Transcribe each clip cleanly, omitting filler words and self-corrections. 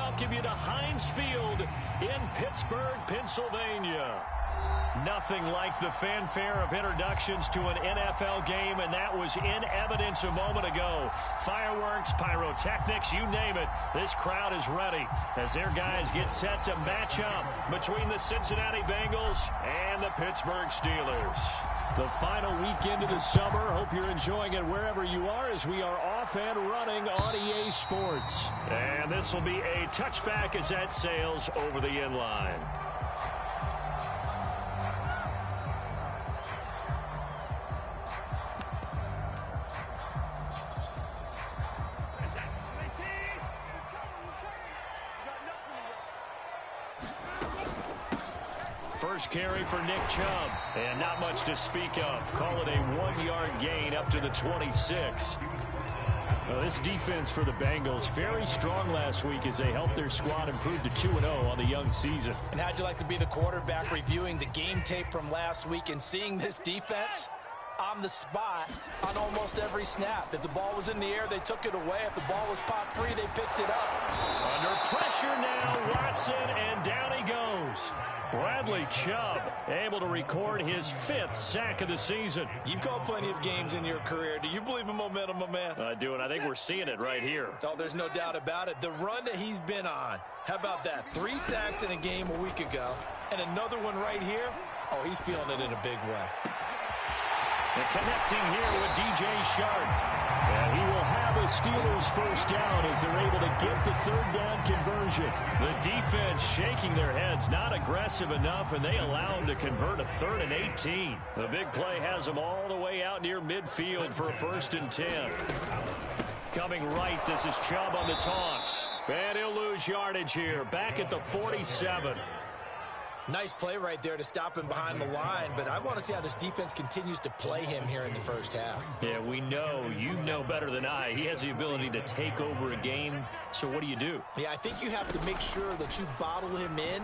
welcome you to Heinz Field in Pittsburgh, Pennsylvania. Nothing like the fanfare of introductions to an NFL game, and that was in evidence a moment ago. Fireworks, pyrotechnics, you name it. This crowd is ready as their guys get set to match up between the Cincinnati Bengals and the Pittsburgh Steelers. The final weekend of the summer. Hope you're enjoying it wherever you are as we are off and running on EA Sports. And this will be a touchback as that sails over the end line. First carry for Nick Chubb, and not much to speak of. Call it a 1-yard gain up to the 26. Well, this defense for the Bengals, very strong last week as they helped their squad improve to 2-0 on the young season. And how'd you like to be the quarterback reviewing the game tape from last week and seeing this defense on the spot on almost every snap? If the ball was in the air, they took it away. If the ball was pop free, they picked it up. Under pressure now, Watson, and down he goes. Bradley Chubb able to record his 5th sack of the season. You've called plenty of games in your career. Do you believe in momentum, my man? I do, and I think we're seeing it right here. Oh, there's no doubt about it. The run that he's been on. How about that? 3 sacks in a game a week ago, and another one right here. Oh, he's feeling it in a big way. And connecting here with DJ Shark. And he will have a Steelers first down as they're able to get the 3rd down conversion. The defense shaking their heads, not aggressive enough, and they allow him to convert a 3rd and 18. The big play has them all the way out near midfield for a 1st and 10. Coming right, this is Chubb on the toss. And he'll lose yardage here, back at the 47. Nice play right there to stop him behind the line, but I want to see how this defense continues to play him here in the first half. Yeah, we know, you know better than I, he has the ability to take over a game, so what do you do? Yeah, I think you have to make sure that you bottle him in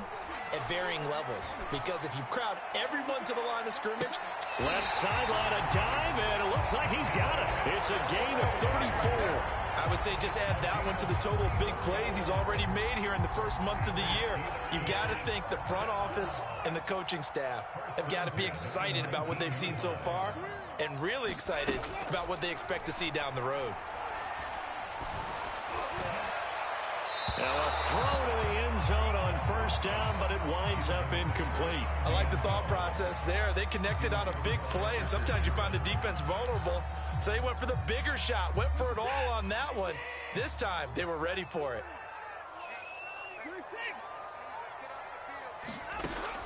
at varying levels, because if you crowd everyone to the line of scrimmage. Left sideline, a dive, and it looks like he's got it. It's a gain of 34. I would say just add that one to the total of big plays he's already made here in the first month of the year. You've got to think the front office and the coaching staff have got to be excited about what they've seen so far and really excited about what they expect to see down the road. Now a throw to the end zone on first down, but it winds up incomplete. I like the thought process there. They connected on a big play, and sometimes you find the defense vulnerable. So they went for the bigger shot, went for it all on that one. This time, they were ready for it.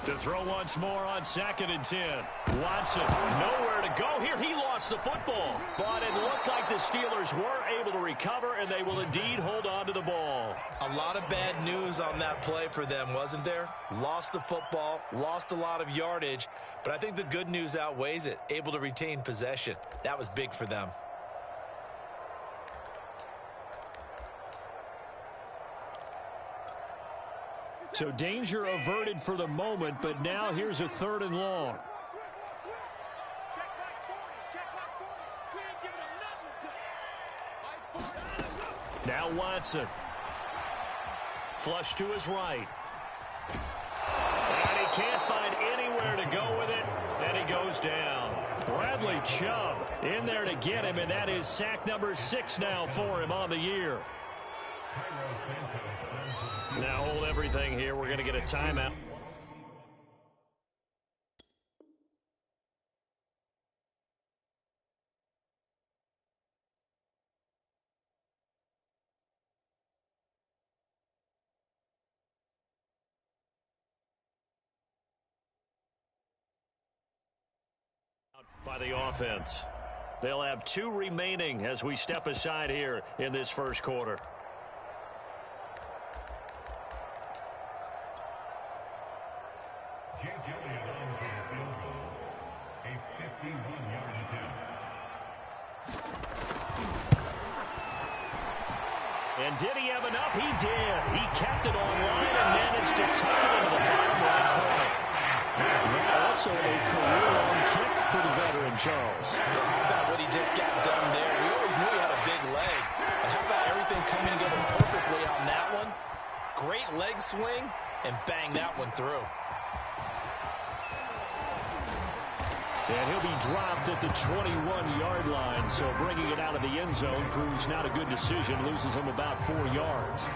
To throw once more on 2nd and 10. Watson, nowhere to go here. He lost the football. But it looked like the Steelers were able to recover, and they will indeed hold on to the ball. A lot of bad news on that play for them, wasn't there? Lost the football, lost a lot of yardage. But I think the good news outweighs it. Able to retain possession. That was big for them. So danger averted for the moment, but now here's a 3rd and long. Now Watson. Flush to his right. And he can't find anywhere to go with it, and he goes down. Bradley Chubb in there to get him, and that is sack number 6 now for him on the year. Now hold everything here. We're going to get a timeout. By the offense. They'll have 2 remaining as we step aside here in this first quarter. And did he have enough? He did. He kept it online and managed to tuck it into the bottom right corner. Now also a career-long kick for the veteran, Charles. How about what he just got done there? We always knew he had a big leg. But how about everything coming together perfectly on that one? Great leg swing, and bang that one through. And he'll be dropped at the 21-yard line, so bringing it out of the end zone proves not a good decision, loses him about 4 yards.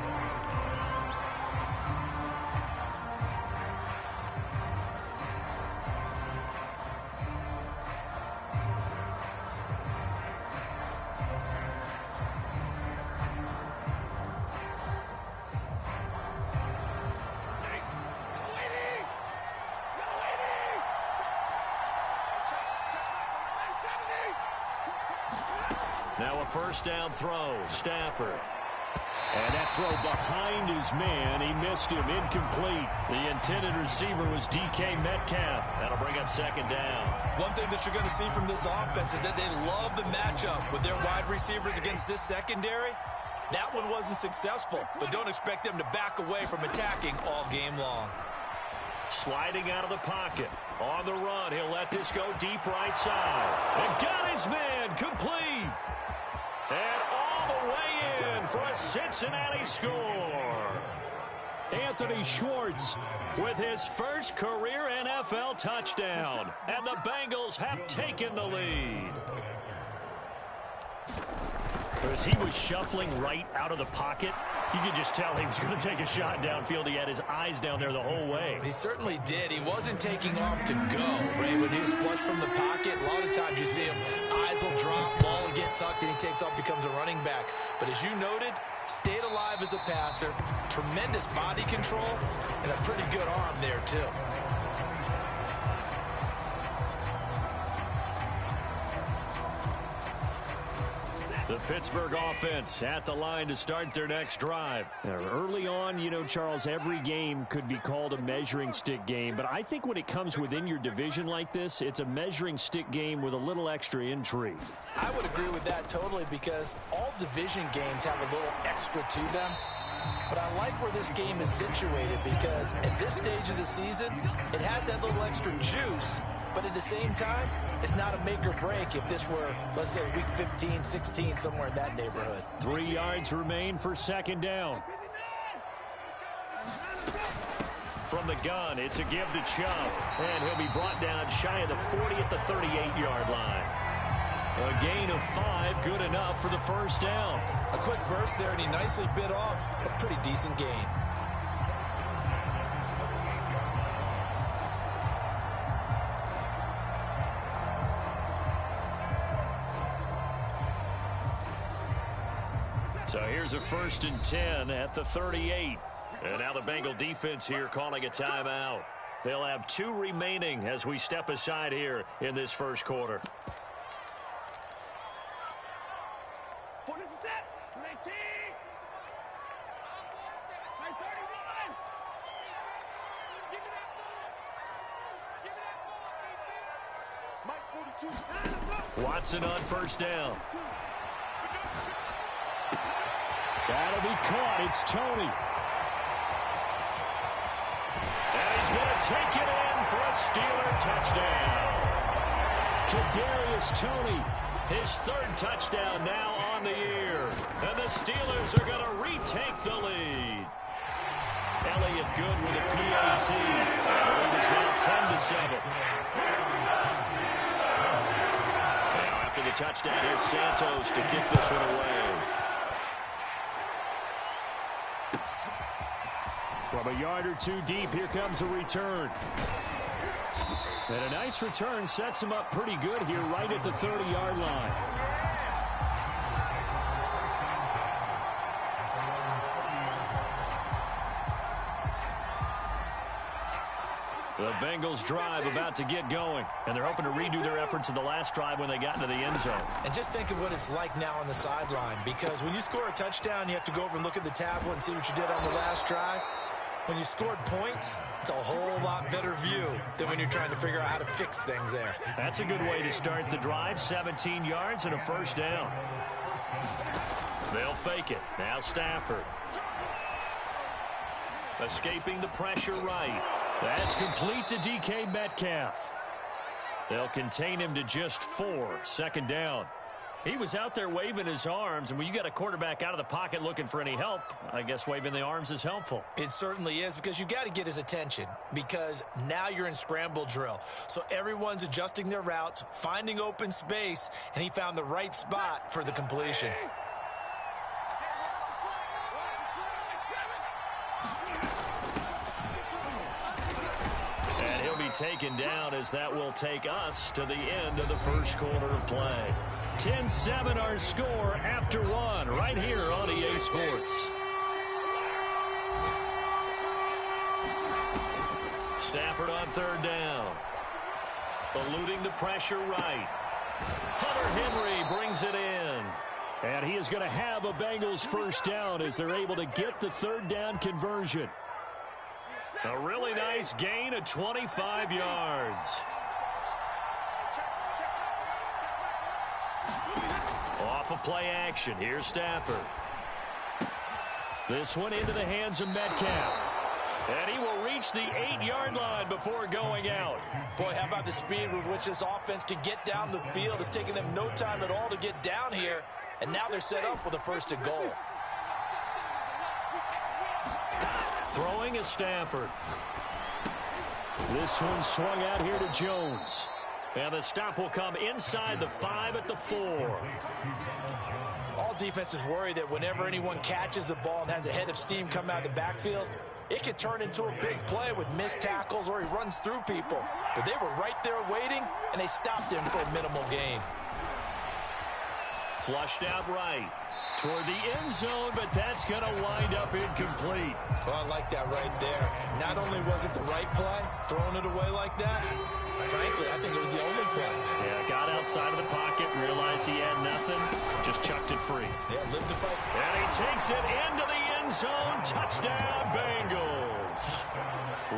Now a first down throw, Stafford. And that throw behind his man, he missed him, incomplete. The intended receiver was DK Metcalf. That'll bring up second down. One thing that you're going to see from this offense is that they love the matchup with their wide receivers against this secondary. That one wasn't successful, but don't expect them to back away from attacking all game long. Sliding out of the pocket. On the run, he'll let this go deep right side. And got his man, complete. And all the way in for a Cincinnati score. Anthony Schwartz with his first career NFL touchdown. And the Bengals have taken the lead. As he was shuffling right out of the pocket, you could just tell he was going to take a shot downfield. He had his eyes down there the whole way. He certainly did. He wasn't taking off to go, right? When he was flush from the pocket, a lot of times you see him, eyes will drop, ball will get tucked, and he takes off, becomes a running back. But as you noted, stayed alive as a passer, tremendous body control, and a pretty good arm there, too. The Pittsburgh offense at the line to start their next drive. Now, early on, you know, Charles, every game could be called a measuring stick game. But I think when it comes within your division like this, it's a measuring stick game with a little extra intrigue. I would agree with that totally because all division games have a little extra to them. But I like where this game is situated because at this stage of the season, it has that little extra juice. But at the same time, it's not a make or break if this were, let's say, week 15, 16, somewhere in that neighborhood. 3 yards remain for second down. From the gun, it's a give to Chubb. And he'll be brought down shy of the 40 at the 38-yard line. A gain of 5, good enough for the first down. A quick burst there, and he nicely bit off a pretty decent gain. So here's a 1st and 10 at the 38. And now the Bengal defense here calling a timeout. They'll have 2 remaining as we step aside here in this first quarter. Watson on first down. That'll be caught. It's Tony. And he's going to take it in for a Steeler touchdown. Kadarius Toney, his 3rd touchdown now on the year. And the Steelers are going to retake the lead. Elliott good with a PAT. The lead is now 10-7. Now after the touchdown, here's Santos to kick this one away. From a yard or 2 deep, here comes a return. And a nice return sets him up pretty good here right at the 30-yard line. The Bengals drive about to get going, and they're hoping to redo their efforts in the last drive when they got into the end zone. And just think of what it's like now on the sideline, because when you score a touchdown, you have to go over and look at the tablet and see what you did on the last drive. When you scored points, it's a whole lot better view than when you're trying to figure out how to fix things there. That's a good way to start the drive. 17 yards and a first down. They'll fake it. Now Stafford. Escaping the pressure right. That's complete to DK Metcalf. They'll contain him to just 4. Second down. He was out there waving his arms, and when you got a quarterback out of the pocket looking for any help, I guess waving the arms is helpful. It certainly is, because you got to get his attention, because now you're in scramble drill. So everyone's adjusting their routes, finding open space, and he found the right spot for the completion. And he'll be taken down, as that will take us to the end of the first quarter of play. 10-7 our score after one, right here on EA Sports. Stafford on third down. Eluding the pressure right. Hunter Henry brings it in. And he is going to have a Bengals first down as they're able to get the third down conversion. A really nice gain of 25 yards. Off of play action. Here's Stafford. This one into the hands of Metcalf. And he will reach the 8-yard line before going out. Boy, how about the speed with which this offense can get down the field? It's taken them no time at all to get down here. And now they're set up with a first and goal. Throwing is Stafford. This one swung out here to Jones. And the stop will come inside the 5 at the 4. All defenses worry that whenever anyone catches the ball and has a head of steam come out of the backfield, it could turn into a big play with missed tackles or he runs through people. But they were right there waiting, and they stopped him for a minimal gain. Flushed out right toward the end zone, but that's going to wind up incomplete. Well, I like that right there. Not only was it the right play, throwing it away like that, frankly, I think it was the only play. Yeah, got outside of the pocket, realized he had nothing, just chucked it free. Yeah, lived to fight. And he takes it into the end zone. Touchdown, Bengals.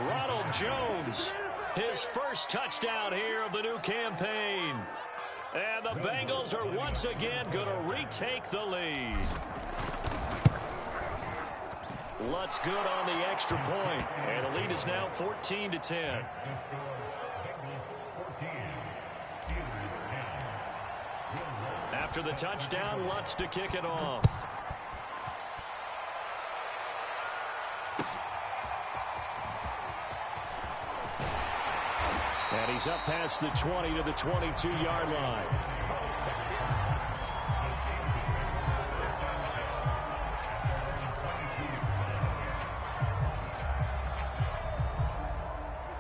Ronald Jones, his first touchdown here of the new campaign. And the Bengals are once again going to retake the lead. Lutz good on the extra point, and the lead is now 14-10. After the touchdown, Lutz to kick it off. And he's up past the 20 to the 22-yard line.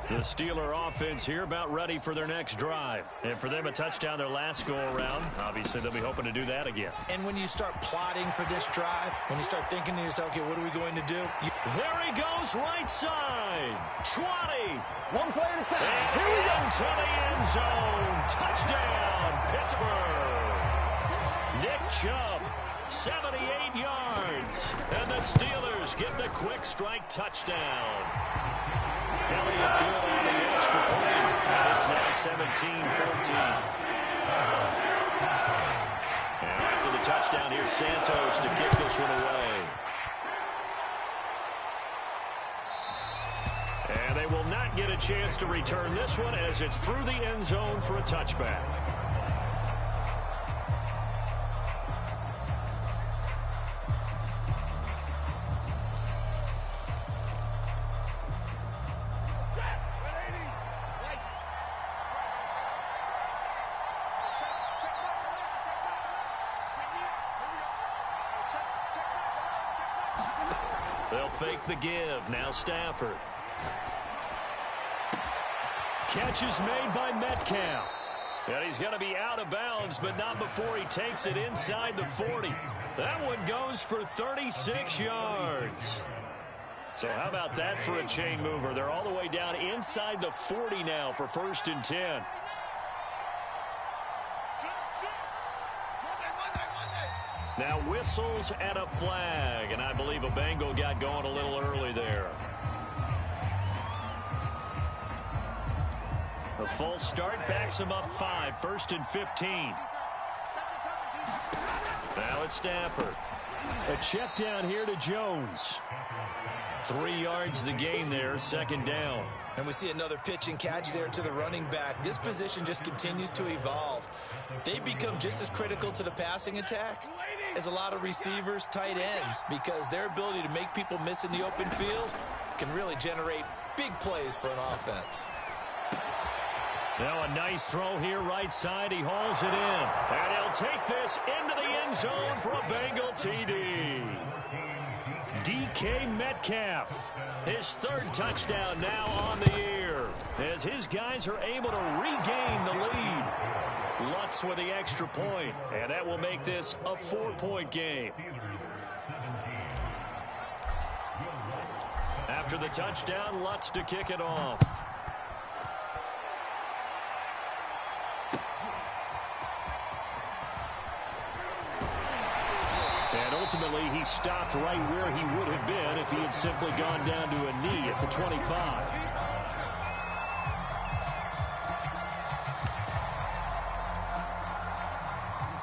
The Steeler offense here about ready for their next drive. And for them, a touchdown their last go-around. Obviously, they'll be hoping to do that again. And when you start plotting for this drive, when you start thinking to yourself, okay, what are we going to do? There he goes, right side. 20. One play at a time. And here we go. into the end zone. Touchdown, Pittsburgh. Nick Chubb, 78 yards. And the Steelers get the quick strike touchdown. Elliott good on the extra point. And it's now 17-14. And after the touchdown, here's Santos to kick this one away. And they will not get a chance to return this one as it's through the end zone for a touchback. They'll fake the give. Now Stafford. Catch is made by Metcalf. And he's going to be out of bounds, but not before he takes it inside the 40. That one goes for 36 yards. So how about that for a chain mover? They're all the way down inside the 40 now for 1st and 10. Now whistles and a flag, and I believe a Bengal got going a little early there. The false start backs him up 5, 1st and 15. Now it's Stafford. A check down here to Jones. 3 yards the gain there, second down. And we see another pitch and catch there to the running back. This position just continues to evolve. They become just as critical to the passing attack as a lot of receivers, tight ends, because their ability to make people miss in the open field can really generate big plays for an offense. Now a nice throw here right side. He hauls it in. And he'll take this into the end zone for a Bengal TD. DK Metcalf, his 3rd touchdown now on the year, as his guys are able to regain the lead. Lutz with the extra point, and that will make this a 4-point game. After the touchdown, Lutz to kick it off. And ultimately, he stopped right where he would have been if he had simply gone down to a knee at the 25.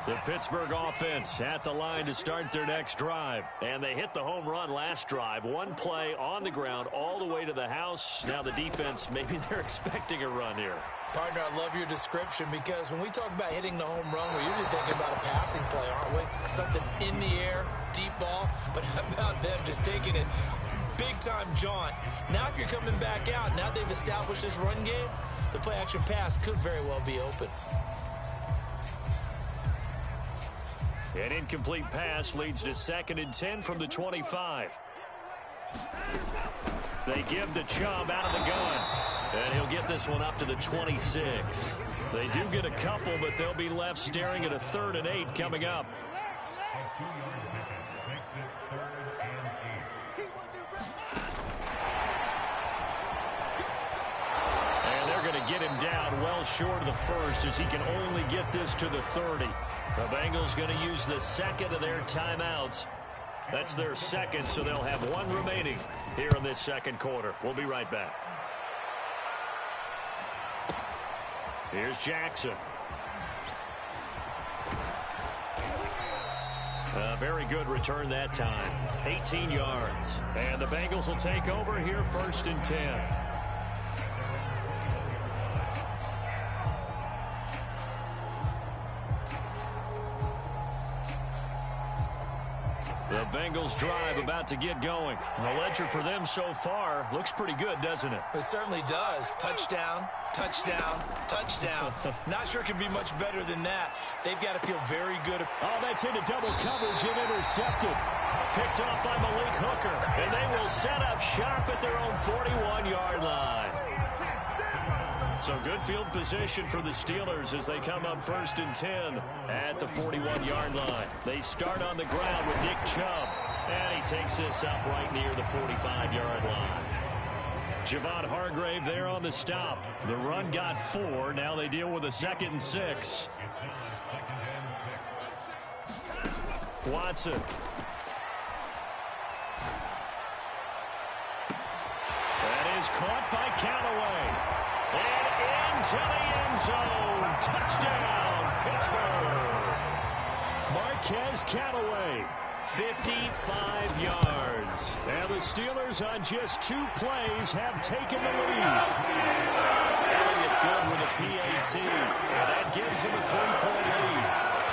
The Pittsburgh offense at the line to start their next drive. And they hit the home run last drive. 1 play on the ground all the way to the house. Now the defense, maybe they're expecting a run here. Partner, I love your description, because when we talk about hitting the home run, we're usually thinking about a passing play, aren't we? Something in the air, deep ball. But how about them just taking it big-time jaunt? Now if you're coming back out, now they've established this run game, the play-action pass could very well be open. An incomplete pass leads to 2nd and 10 from the 25. They give the Chubb out of the gun. And he'll get this one up to the 26. They do get a couple, but they'll be left staring at a 3rd and 8 coming up. And they're going to get him down well short of the 1st, as he can only get this to the 30. The Bengals going to use the 2nd of their timeouts. That's their 2nd, so they'll have 1 remaining here in this 2nd quarter. We'll be right back. Here's Jackson. A very good return that time. 18 yards. And the Bengals will take over here, 1st and 10. The Bengals drive about to get going. The ledger for them so far looks pretty good, doesn't it? It certainly does. Touchdown, touchdown, touchdown. Not sure it can be much better than that. They've got to feel very good. Oh, that's into double coverage and intercepted. Picked off by Malik Hooker. And they will set up shop at their own 41-yard line. So good field position for the Steelers as they come up 1st and 10 at the 41-yard line. They start on the ground with Nick Chubb. And he takes this up right near the 45-yard line. Javon Hargrave there on the stop. The run got 4. Now they deal with a 2nd and 6. Watson. That is caught by Callaway. And into the end zone. Touchdown, Pittsburgh. Marquez Callaway, 55 yards. And the Steelers on just 2 plays have taken the lead. Elliott good with a PAT. And that gives them a 3-point lead.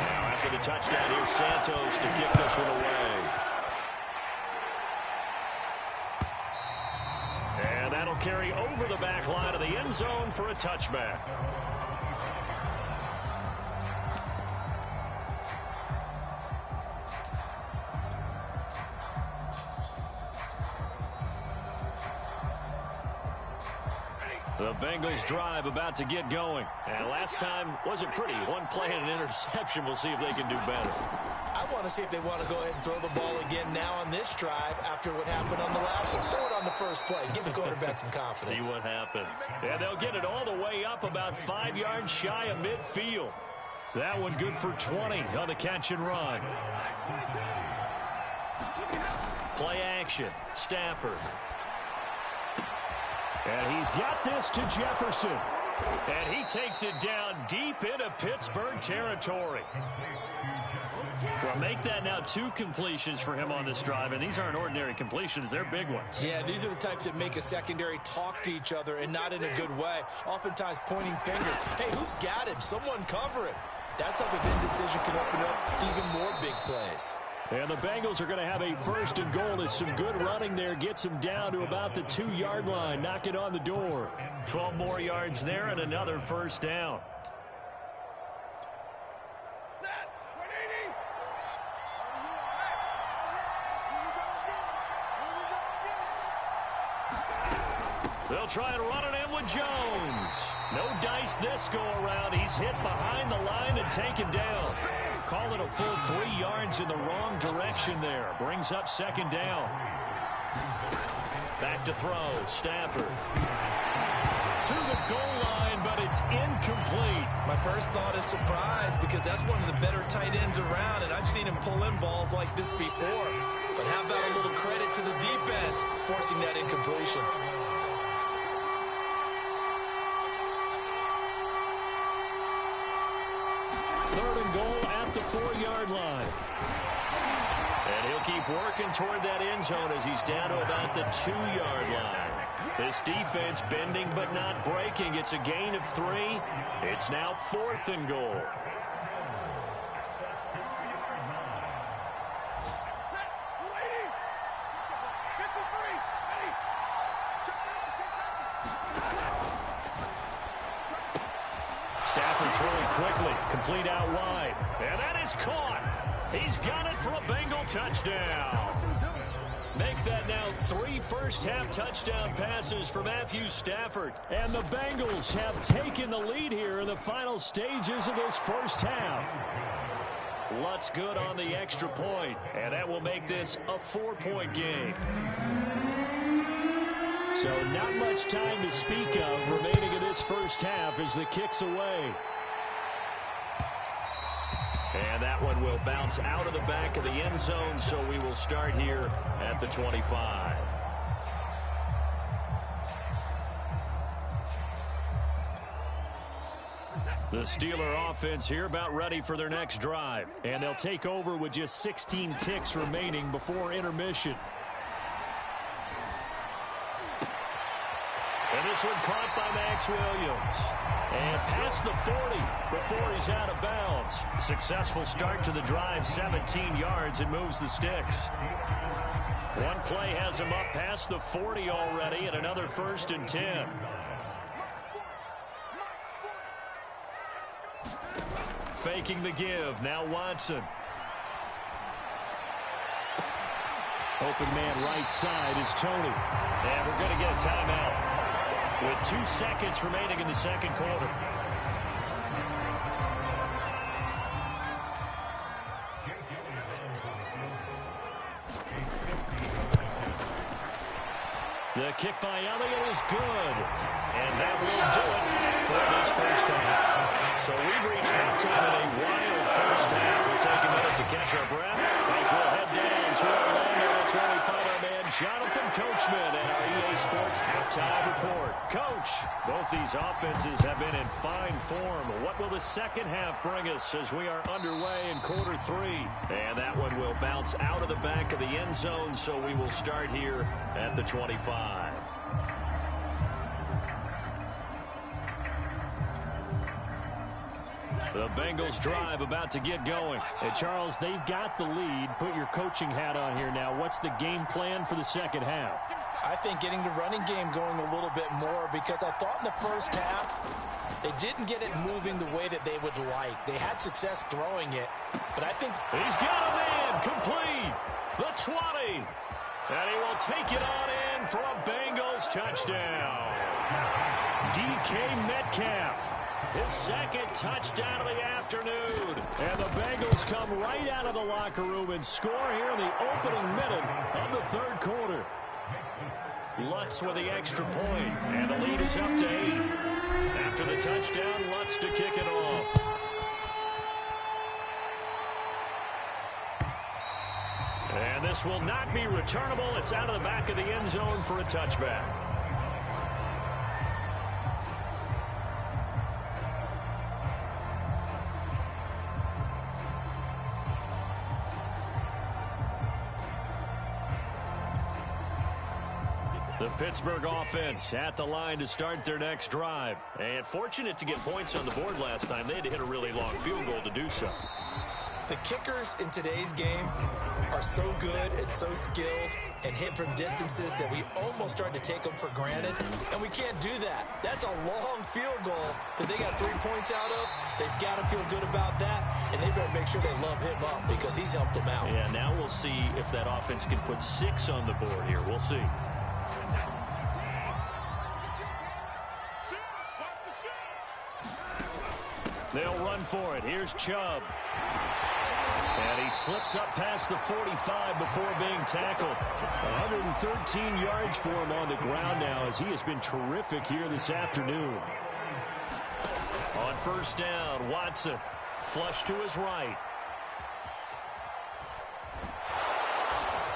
Now after the touchdown, here's Santos to kick this one away. And that'll carry over the back line of the end zone for a touchback. The Bengals drive about to get going. And last time wasn't pretty. 1 play and an interception. We'll see if they can do better. I want to see if they want to go ahead and throw the ball again now on this drive after what happened on the last one. Throw it on the first play. Give the quarterback some confidence. See what happens. And they'll get it all the way up about 5 yards shy of midfield. That one good for 20 on the catch and run. Play action. Stafford. And he's got this to Jefferson. And he takes it down deep into Pittsburgh territory. Well, make that now 2 completions for him on this drive, and these aren't ordinary completions. They're big ones. Yeah, these are the types that make a secondary talk to each other and not in a good way. Oftentimes pointing fingers. Hey, who's got him? Someone cover him. That type of indecision can open up to even more big plays. And the Bengals are going to have a 1st and goal as some good running there gets him down to about the 2-yard line. Knock it on the door. 12 more yards there and another 1st down. They'll try and run it in with Jones. No dice this go-around. He's hit behind the line and taken down. Call it a full 3 yards in the wrong direction there. Brings up 2nd down. Back to throw. Stafford. To the goal line, but it's incomplete. My first thought is surprise because that's one of the better tight ends around, and I've seen him pull in balls like this before. But how about a little credit to the defense forcing that incompletion? Third and goal at the 4-yard line. And he'll keep working toward that end zone as he's down to about the 2-yard line. This defense bending but not breaking. It's a gain of 3. It's now 4th and goal. Stafford throwing quickly, complete out wide. And that is caught. He's got it for a Bengal touchdown. Make that now 3 first-half touchdown passes for Matthew Stafford. And the Bengals have taken the lead here in the final stages of this first half. Lutz good on the extra point, and that will make this a 4-point game. So not much time to speak of remaining in this first half as the kick's away. And that one will bounce out of the back of the end zone, so we will start here at the 25. The Steeler offense here about ready for their next drive. And they'll take over with just 16 ticks remaining before intermission. And this one caught by Max Williams. And past the 40 before he's out of bounds. Successful start to the drive, 17 yards, and moves the sticks. One play has him up past the 40 already, and another 1st and 10. Faking the give, now Watson. Open man right side is Tony. And we're going to get a timeout with 2 seconds remaining in the second quarter. The kick by Elliott is good. And that will do it for this first half. So we've reached halftime in a wild first half. We'll take a minute to catch our breath as we'll head down to Orlando. That's where we find our man Jonathan Coachman and our EA Sports halftime report. Coach, both these offenses have been in fine form. What will the second half bring us as we are underway in quarter 3? And that one will bounce out of the back of the end zone, so we will start here at the 25. The Bengals drive about to get going. And Charles, they've got the lead. Put your coaching hat on here now. What's the game plan for the second half? I think getting the running game going a little bit more because I thought in the first half they didn't get it moving the way that they would like. They had success throwing it, but I think he's got a man complete. The 20. And he will take it on in for a Bengals touchdown. DK Metcalf. His second touchdown of the afternoon. And the Bengals come right out of the locker room and score here in the opening minute of the third quarter. Lutz with the extra point, and the lead is up to 8. After the touchdown, Lutz to kick it off. And this will not be returnable. It's out of the back of the end zone for a touchback. The Pittsburgh offense at the line to start their next drive. And fortunate to get points on the board last time. They had to hit a really long field goal to do so. The kickers in today's game are so good and so skilled and hit from distances that we almost start to take them for granted, and we can't do that. That's a long field goal that they got 3 points out of. They've got to feel good about that, and they better make sure they love him up because he's helped them out. Yeah, now we'll see if that offense can put 6 on the board here. We'll see. They'll run for it. Here's Chubb. And he slips up past the 45 before being tackled. 113 yards for him on the ground now as he has been terrific here this afternoon. On first down, Watson flush to his right.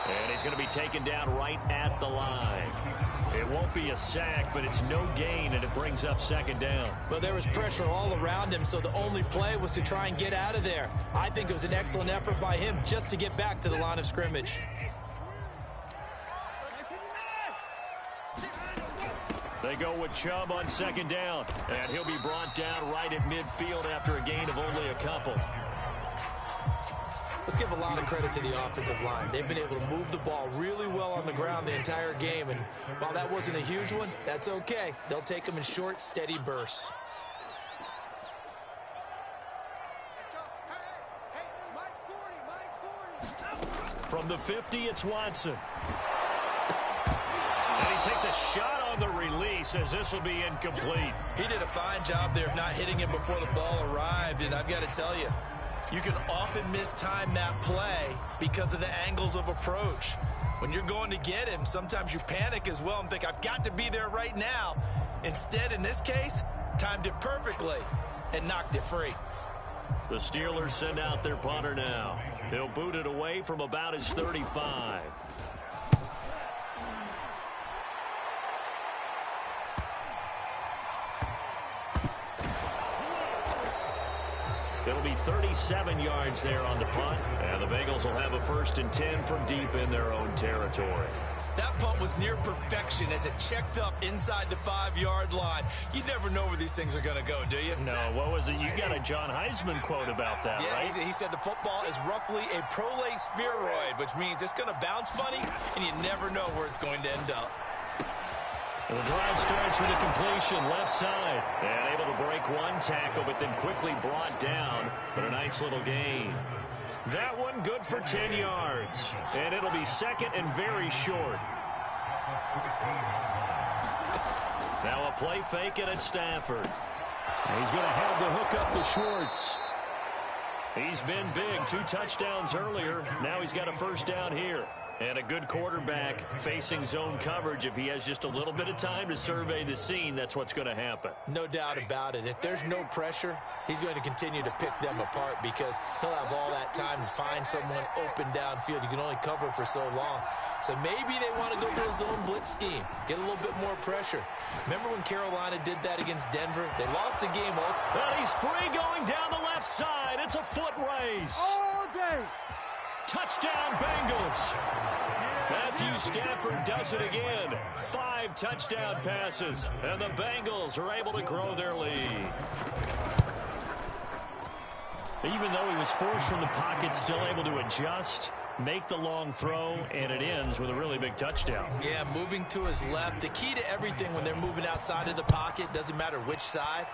And he's going to be taken down right at the line. It won't be a sack, but it's no gain, and it brings up second down. Well, there was pressure all around him, so the only play was to try and get out of there. I think it was an excellent effort by him just to get back to the line of scrimmage. They go with Chubb on second down, and he'll be brought down right at midfield after a gain of only a couple. Let's give a lot of credit to the offensive line. They've been able to move the ball really well on the ground the entire game, and while that wasn't a huge one, that's okay. They'll take them in short, steady bursts. From the 50, it's Watson. And he takes a shot on the release as this will be incomplete. He did a fine job there of not hitting him before the ball arrived, and I've got to tell you, you can often mistime that play because of the angles of approach. When you're going to get him, sometimes you panic as well and think, I've got to be there right now. Instead, in this case, timed it perfectly and knocked it free. The Steelers send out their punter now. He'll boot it away from about his 35. It'll be 37 yards there on the punt, and the Bengals will have a 1st and 10 from deep in their own territory. That punt was near perfection as it checked up inside the 5-yard line. You never know where these things are going to go, do you? No, what was it? You got a John Heisman quote about that, yeah, right? He said the football is roughly a prolate spheroid, which means it's going to bounce funny, and you never know where it's going to end up. And the drive starts with a completion left side. And able to break one tackle, but then quickly brought down. But a nice little gain. That one good for 10 yards. And it'll be 2nd and very short. Now a play fake and it's Stafford. And he's going to have the hook up to Schwartz. He's been big. 2 touchdowns earlier. Now he's got a 1st down here. And a good quarterback facing zone coverage. If he has just a little bit of time to survey the scene, that's what's going to happen. No doubt about it. If there's no pressure, he's going to continue to pick them apart because he'll have all that time to find someone open downfield. You can only cover for so long. So maybe they want to go to a zone blitz scheme, get a little bit more pressure. Remember when Carolina did that against Denver? They lost the game ultimately. Well, he's free going down the left side. It's a foot race. All day. Touchdown, Bengals. Matthew Stafford does it again. 5 touchdown passes, and the Bengals are able to grow their lead. Even though he was forced from the pocket, still able to adjust, make the long throw, and it ends with a really big touchdown. Yeah, moving to his left. The key to everything when they're moving outside of the pocket, doesn't matter which side,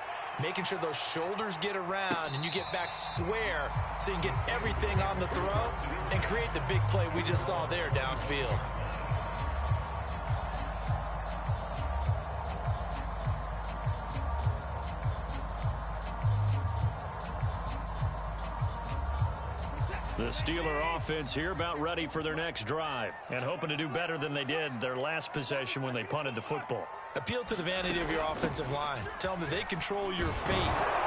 making sure those shoulders get around and you get back square so you can get everything on the throw and create the big play we just saw there downfield. The Steeler offense here about ready for their next drive and hoping to do better than they did their last possession when they punted the football. Appeal to the vanity of your offensive line. Tell them that they control your fate.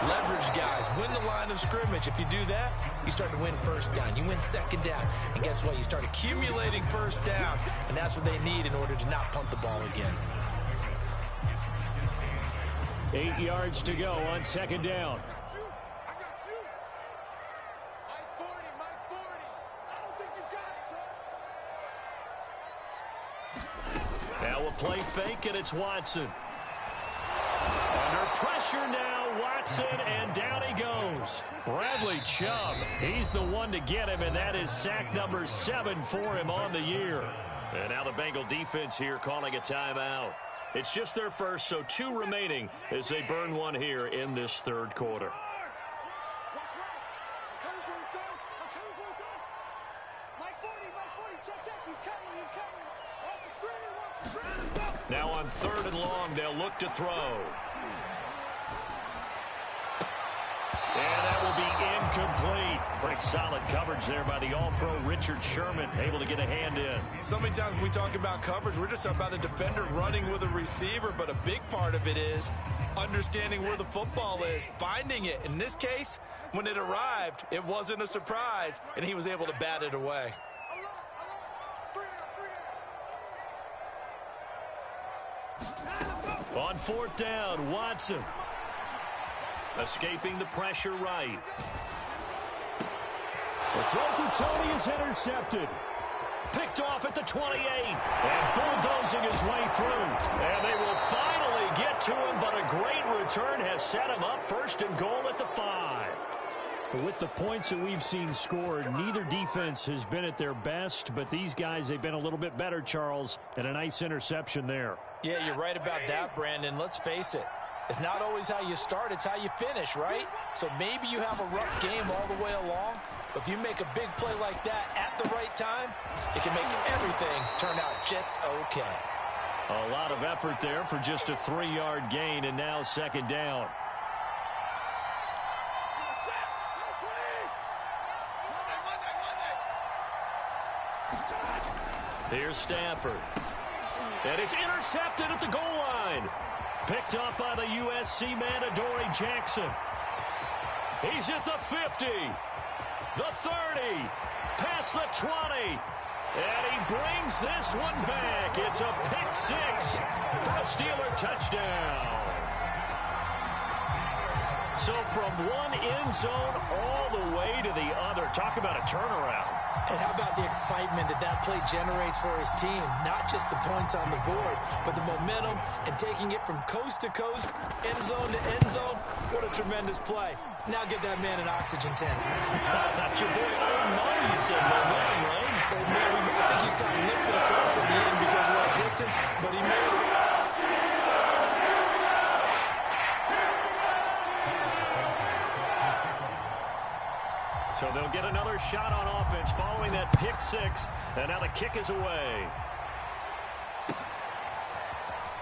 Leverage guys. Win the line of scrimmage. If you do that, you start to win 1st down. You win 2nd down. And guess what? You start accumulating 1st downs. And that's what they need in order to not punt the ball again. 8 yards to go on 2nd down. Now Now a play fake, and it's Watson. Under pressure now, Watson, and down he goes. Bradley Chubb, he's the one to get him, and that is sack number 7 for him on the year. And now the Bengal defense here calling a timeout. It's just their first, so 2 remaining as they burn one here in this third quarter. Now on 3rd and long, they'll look to throw. And that will be incomplete. Pretty solid coverage there by the All-Pro Richard Sherman, able to get a hand in. So many times when we talk about coverage, we're just about a defender running with a receiver, but a big part of it is understanding where the football is, finding it. In this case, when it arrived, it wasn't a surprise, and he was able to bat it away. On 4th down, Watson. Escaping the pressure right. The throw for Tony is intercepted. Picked off at the 28. And bulldozing his way through. And they will finally get to him, but a great return has set him up 1st and goal at the 5. With the points that we've seen scored, neither defense has been at their best, but these guys, they've been a little bit better, Charles, and a nice interception there. Yeah, you're right about that, Brandon. Let's face it. It's not always how you start, it's how you finish, right? So maybe you have a rough game all the way along, but if you make a big play like that at the right time, it can make everything turn out just okay. A lot of effort there for just a 3-yard gain, and now 2nd down. Here's Stafford. And it's intercepted at the goal line. Picked up by the USC man, Adoree Jackson. He's at the 50. The 30. Past the 20. And he brings this one back. It's a pick 6 for a Steeler touchdown. So from one end zone all the way to the other. Talk about a turnaround. And how about the excitement that that play generates for his team? Not just the points on the board, but the momentum and taking it from coast to coast, end zone to end zone. What a tremendous play. Now get that man an oxygen tank. Not your boy Old Money said momentum, right? Old Money, I think he's kind of limping across at the end because of that distance, but he made it. So they'll get another shot on offense following that pick 6. And now the kick is away.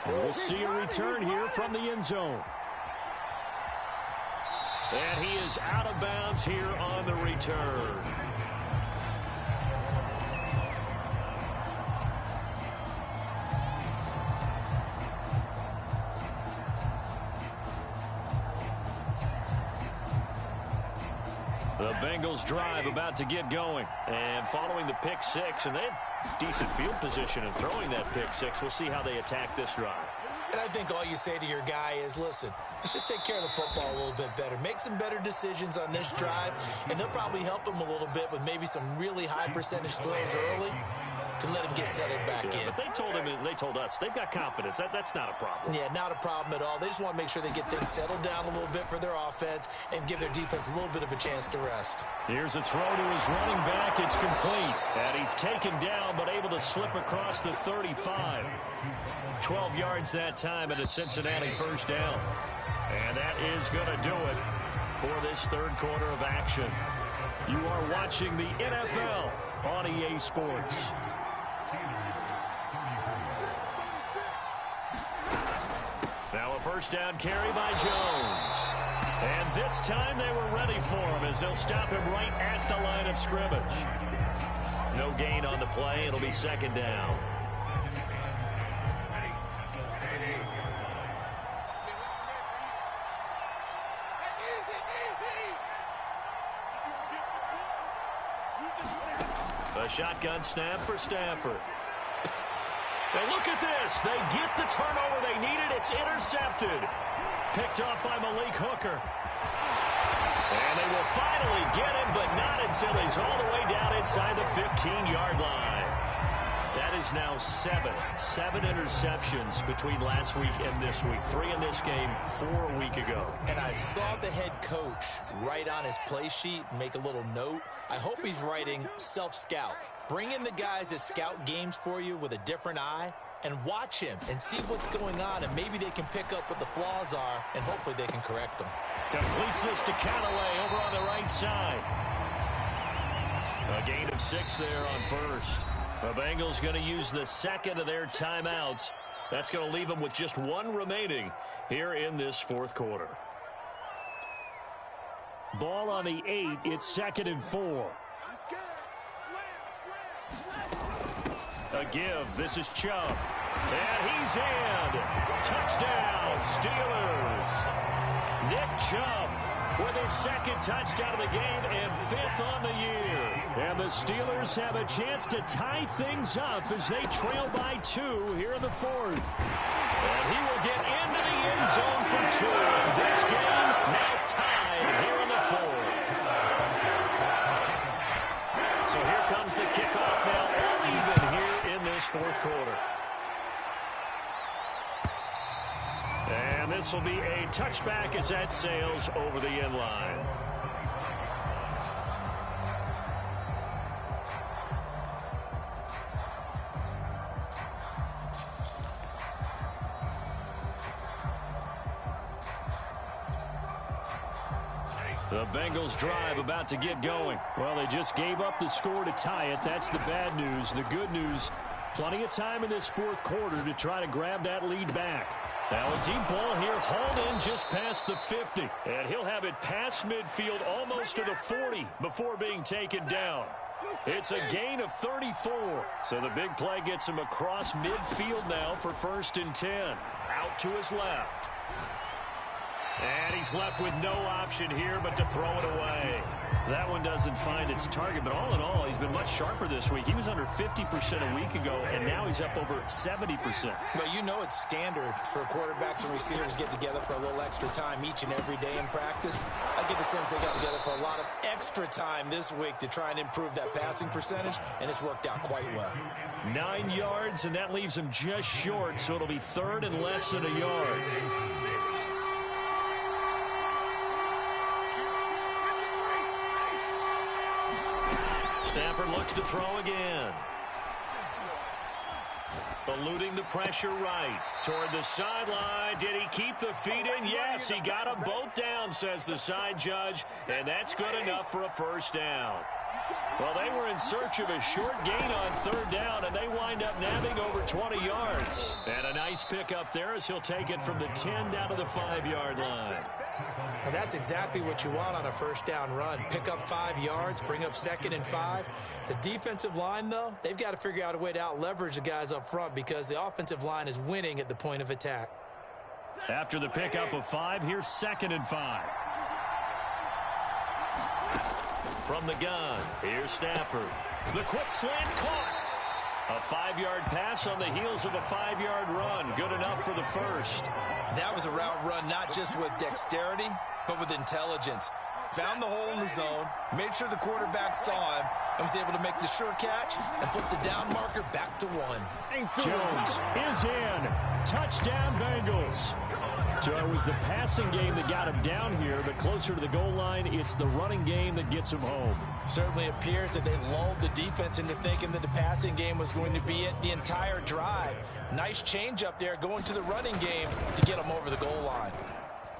And we'll see a return here from the end zone. And he is out of bounds here on the return. The Bengals drive about to get going. And following the pick 6, and they had decent field position in throwing that pick 6. We'll see how they attack this drive. And I think all you say to your guy is, listen, let's just take care of the football a little bit better. Make some better decisions on this drive, and they'll probably help him a little bit with maybe some really high percentage throws early to let him get settled back in. But they told him, and they told us, they've got confidence. That's not a problem. Yeah, not a problem at all. They just want to make sure they get things settled down a little bit for their offense and give their defense a little bit of a chance to rest. Here's a throw to his running back. It's complete. And he's taken down, but able to slip across the 35. 12 yards that time at a Cincinnati 1st down. And that is going to do it for this third quarter of action. You are watching the NFL on EA Sports. Now a 1st down carry by Jones. And this time they were ready for him as they'll stop him right at the line of scrimmage. No gain on the play. It'll be 2nd down. A shotgun snap for Stafford. And look at this. They get the turnover they needed. It's intercepted. Picked off by Malik Hooker. And they will finally get him, but not until he's all the way down inside the 15-yard line. That That is now 7 interceptions between last week and this week. 3 in this game, 4 a week ago. And I saw the head coach write on his play sheet, make a little note. I hope he's writing self-scout. Bring in the guys that scout games for you with a different eye and watch him and see what's going on, and maybe they can pick up what the flaws are, and hopefully they can correct them. Completes this to Callaway over on the right side. A gain of 6 there on first. The Bengals going to use the second of their timeouts. That's going to leave them with just 1 remaining here in this fourth quarter. Ball on the 8. It's 2nd and 4. A give. This is Chubb. And he's in. Touchdown, Steelers. Nick Chubb with his 2nd touchdown of the game and 5th on the year. And the Steelers have a chance to tie things up as they trail by 2 here in the 4th. And he will get into the end zone for 2. And this game now tied here in the 4th. So here comes the kickoff now, all even here in this 4th quarter. And this will be a touchback as that sails over the end line. The Bengals drive about to get going. Well, they just gave up the score to tie it. That's the bad news. The good news, plenty of time in this 4th quarter to try to grab that lead back. Now a deep ball here, hauled in just past the 50. And he'll have it past midfield almost to the 40 before being taken down. It's a gain of 34. So the big play gets him across midfield now for 1st and 10. Out to his left. And he's left with no option here but to throw it away. That one doesn't find its target, but all in all, he's been much sharper this week. He was under 50% a week ago, and now he's up over 70%. Well, you know it's standard for quarterbacks and receivers get together for a little extra time each and every day in practice. I get the sense they got together for a lot of extra time this week to try and improve that passing percentage, and it's worked out quite well. 9 yards, and that leaves him just short, so it'll be 3rd and less than a yard. Stafford looks to throw again. Eluding the pressure right. Toward the sideline. Did he keep the feet in? Yes, he got them both down, says the side judge. And that's good enough for a 1st down. Well, they were in search of a short gain on 3rd down, and they wind up nabbing over 20 yards. And a nice pickup there as he'll take it from the 10 down to the 5-yard line. And that's exactly what you want on a 1st down run. Pick up 5 yards, bring up 2nd and 5. The defensive line, though, they've got to figure out a way to out-leverage the guys up front because the offensive line is winning at the point of attack. After the pickup of 5, here's 2nd and 5. From the gun, here's Stafford. The quick slant caught. A 5-yard pass on the heels of a 5-yard run. Good enough for the 1st. That was a route run not just with dexterity, but with intelligence. Found the hole in the zone, made sure the quarterback saw him, and was able to make the sure catch and flip the down marker back to 1. Jones is in. Touchdown, Bengals. So it was the passing game that got him down here, but closer to the goal line, it's the running game that gets him home. Certainly appears that they lulled the defense into thinking that the passing game was going to be it the entire drive. Nice change up there going to the running game to get them over the goal line.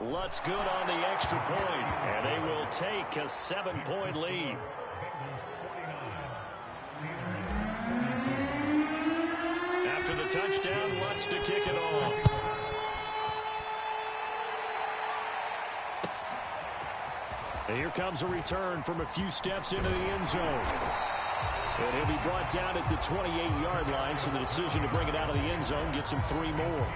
Lutz good on the extra point, and they will take a 7-point lead. After the touchdown, Lutz to kick it off. And here comes a return from a few steps into the end zone. And he'll be brought down at the 28-yard line, so the decision to bring it out of the end zone gets him 3 more.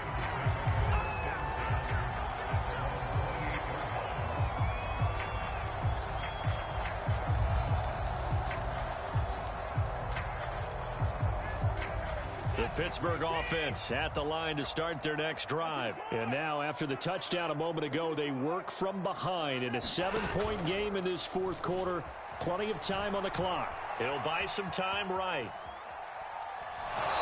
Pittsburgh offense at the line to start their next drive. And now, after the touchdown a moment ago, they work from behind in a 7-point game in this 4th quarter. Plenty of time on the clock. He'll buy some time right.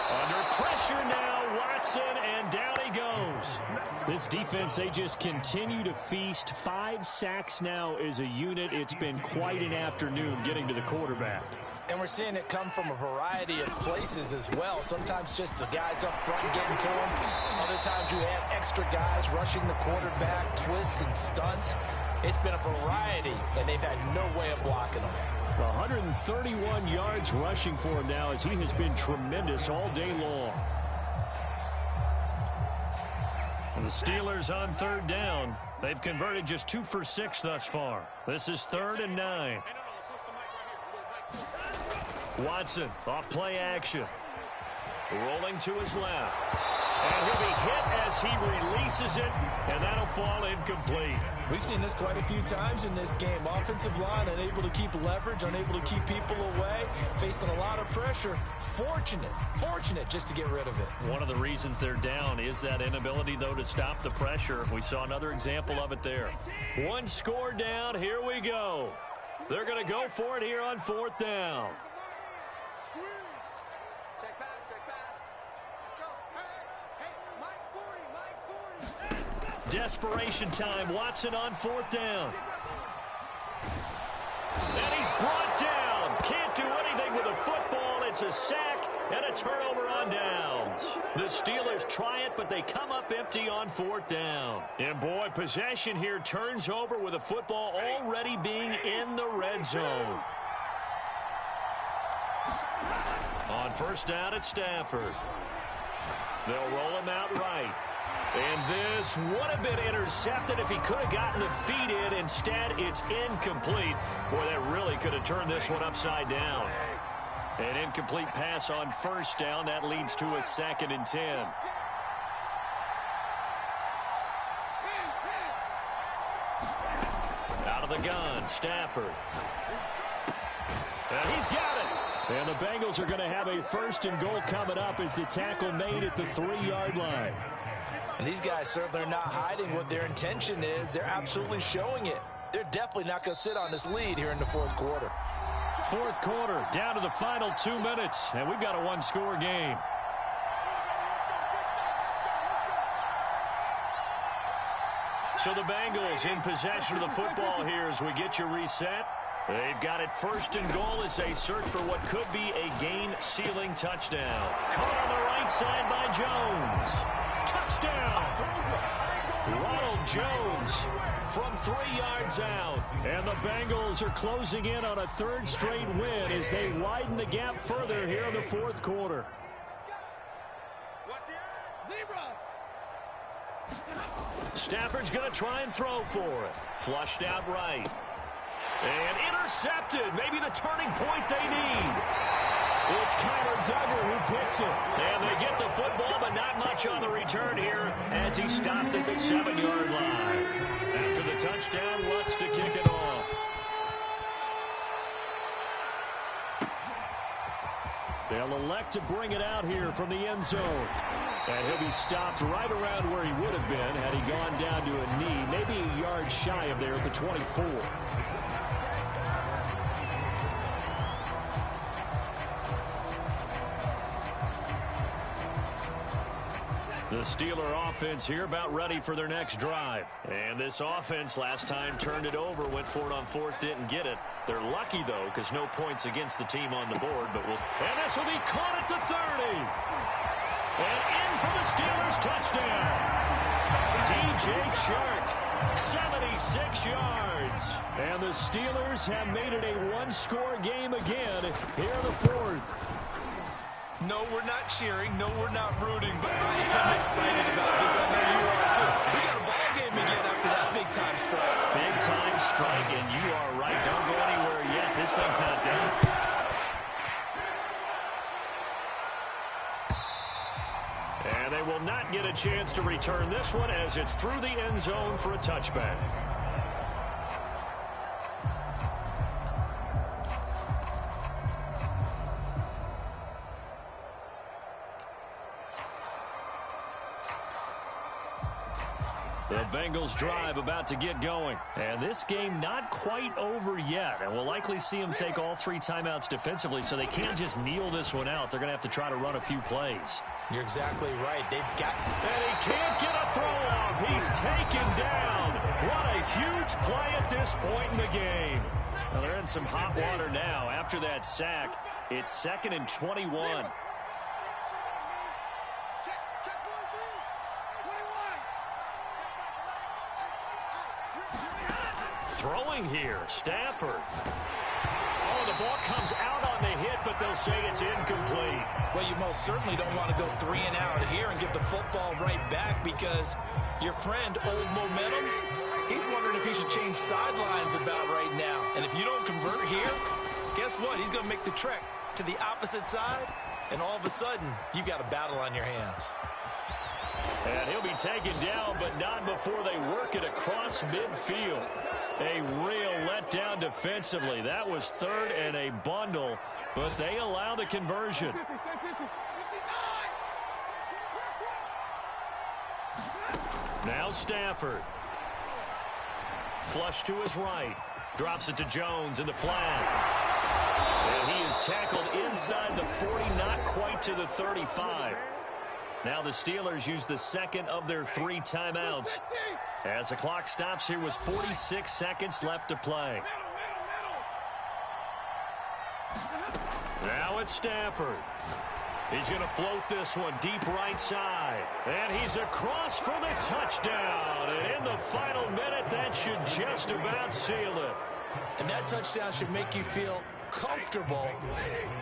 Under pressure now, Watson, and down he goes. This defense, they just continue to feast. 5 sacks now as a unit. It's been quite an afternoon getting to the quarterback. And we're seeing it come from a variety of places as well. Sometimes just the guys up front getting to him. Other times you have extra guys rushing the quarterback, twists and stunts. It's been a variety, and they've had no way of blocking them. 131 yards rushing for him now as he has been tremendous all day long. And the Steelers on 3rd down. They've converted just 2 for 6 thus far. This is 3rd and 9. Watson off play action. Rolling to his left. And he'll be hit as he releases it, and that'll fall incomplete. We've seen this quite a few times in this game. Offensive line unable to keep leverage, unable to keep people away, facing a lot of pressure. Fortunate just to get rid of it. One of the reasons they're down is that inability, though, to stop the pressure. We saw another example of it there. 1 score down. Here we go. They're going to go for it here on 4th down. Desperation time. Watson on 4th down. And he's brought down. Can't do anything with a football. It's a sack and a turnover on downs. The Steelers try it, but they come up empty on 4th down. And boy, possession here turns over with a football already being in the red zone. On 1st down, it's Stafford. They'll roll him out right. And this would have been intercepted if he could have gotten the feet in. Instead, it's incomplete. Boy, that really could have turned this one upside down. An incomplete pass on 1st down. That leads to a 2nd and 10. Out of the gun, Stafford. And he's got it. And the Bengals are going to have a 1st and goal coming up as the tackle made at the 3-yard line. And these guys certainly are not hiding what their intention is. They're absolutely showing it. They're definitely not going to sit on this lead here in the 4th quarter. 4th quarter, down to the final 2 minutes, and we've got a 1-score game. So the Bengals in possession of the football here as we get you reset. They've got it 1st and goal as they search for what could be a game-sealing touchdown. Caught on the right side by Jones. Touchdown! Ronald Jones from 3 yards out. And the Bengals are closing in on a 3rd straight win as they widen the gap further here in the 4th quarter. Stafford's going to try and throw for it. Flushed out right. And intercepted. Maybe the turning point they need. It's Kyler Duggar who picks it. And they get the football, but not much on the return here as he stopped at the 7-yard line. After the touchdown, Lutz to kick it off. They'll elect to bring it out here from the end zone. And he'll be stopped right around where he would have been had he gone down to a knee, maybe a yard shy of there at the 24. The Steeler offense here about ready for their next drive. And this offense last time turned it over, went for it on 4th, didn't get it. They're lucky, though, because no points against the team on the board. And this will be caught at the 30. And in for the Steelers touchdown. DJ Chark, 76 yards. And the Steelers have made it a 1-score game again here in the 4th. No, we're not cheering. No, we're not rooting. But I am excited about this. I know you are, too. We got a ball game again after that big-time strike. Big-time strike, and you are right. Don't go anywhere yet. This thing's not done. And they will not get a chance to return this one as it's through the end zone for a touchback. The Bengals drive about to get going. And this game not quite over yet. And we'll likely see them take all 3 timeouts defensively, so they can't just kneel this one out. They're going to have to try to run a few plays. You're exactly right. They've got... And he can't get a throw off. He's taken down. What a huge play at this point in the game. Well, they're in some hot water now. After that sack, it's 2nd and 21. Throwing here, Stafford. Oh, the ball comes out on the hit, but they'll say it's incomplete. Well, you most certainly don't want to go 3 and out here and give the football right back, because your friend, Old Momentum, he's wondering if he should change sidelines about right now. And if you don't convert here, guess what? He's going to make the trek to the opposite side, and all of a sudden, you've got a battle on your hands. And he'll be taken down, but not before they work it across midfield. A real letdown defensively. That was 3rd and a bundle, but they allow the conversion. Now Stafford. Flush to his right. Drops it to Jones in the flat. And he is tackled inside the 40, not quite to the 35. Now the Steelers use the 2nd of their 3 timeouts as the clock stops here with 46 seconds left to play. Now it's Stafford. He's going to float this one deep right side. And he's across for the touchdown. And in the final minute, that should just about seal it. And that touchdown should make you feel comfortable,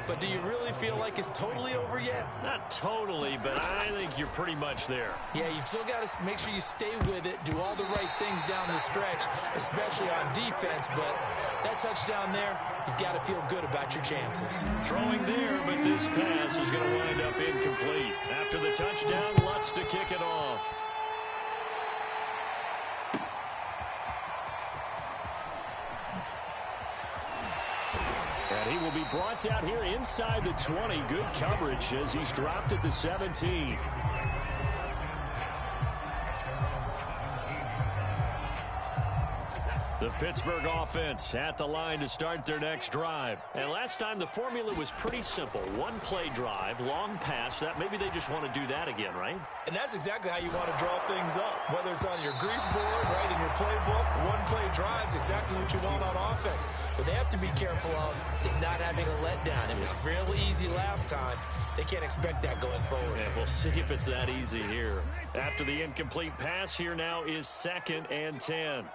but do you really feel like it's totally over yet? Not totally, but I think you're pretty much there. Yeah, you've still got to make sure you stay with it, do all the right things down the stretch, especially on defense, but that touchdown there, you've got to feel good about your chances. Throwing there, but this pass is going to wind up incomplete. After the touchdown, Lutz to kick it off. And he will be brought down here inside the 20. Good coverage as he's dropped at the 17. The Pittsburgh offense at the line to start their next drive. And last time the formula was pretty simple. 1-play drive, long pass. That maybe they just want to do that again, right? And that's exactly how you want to draw things up. Whether it's on your grease board, right, in your playbook, 1-play drives, exactly what you want on offense. What they have to be careful of is not having a letdown. It was real easy last time. They can't expect that going forward. Yeah, we'll see if it's that easy here. After the incomplete pass, here now is 2nd and 10.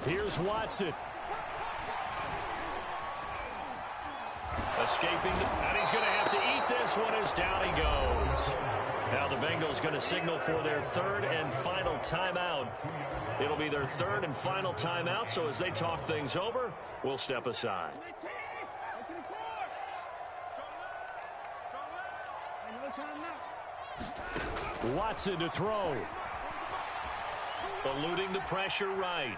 Here's Watson. Escaping, and he's going to have to eat this one as down he goes. Now the Bengals going to signal for their 3rd and final timeout. It'll be their 3rd and final timeout, so as they talk things over, we'll step aside. Watson to throw. Eluding the pressure right.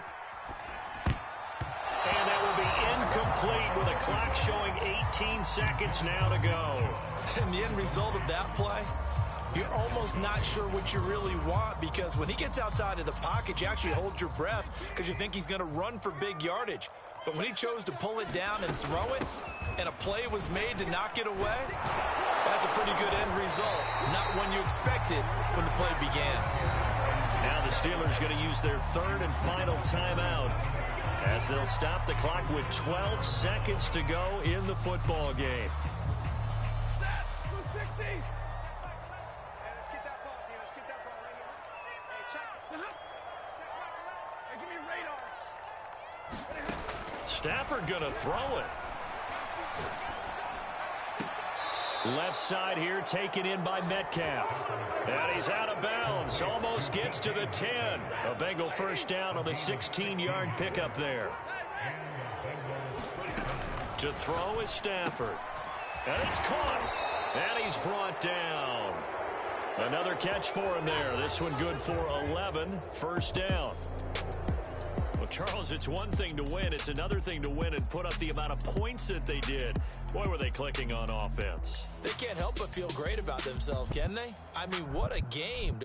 And that will be incomplete with a clock showing 18 seconds now to go. And the end result of that play, you're almost not sure what you really want, because when he gets outside of the pocket, you actually hold your breath because you think he's going to run for big yardage. But when he chose to pull it down and throw it, and a play was made to knock it away, that's a pretty good end result. Not one you expected when the play began. Now the Steelers going to use their 3rd and final timeout as they'll stop the clock with 12 seconds to go in the football game. Stafford going to throw it. Left side here taken in by Metcalf. And he's out of bounds. Almost gets to the 10. A Bengal first down on the 16-yard pickup there. To throw is Stafford. And it's caught. And he's brought down. Another catch for him there. This one good for 11. First down. We'll Charles, it's one thing to win. It's another thing to win and put up the amount of points that they did. Boy, were they clicking on offense. They can't help but feel great about themselves, can they? I mean, what a game.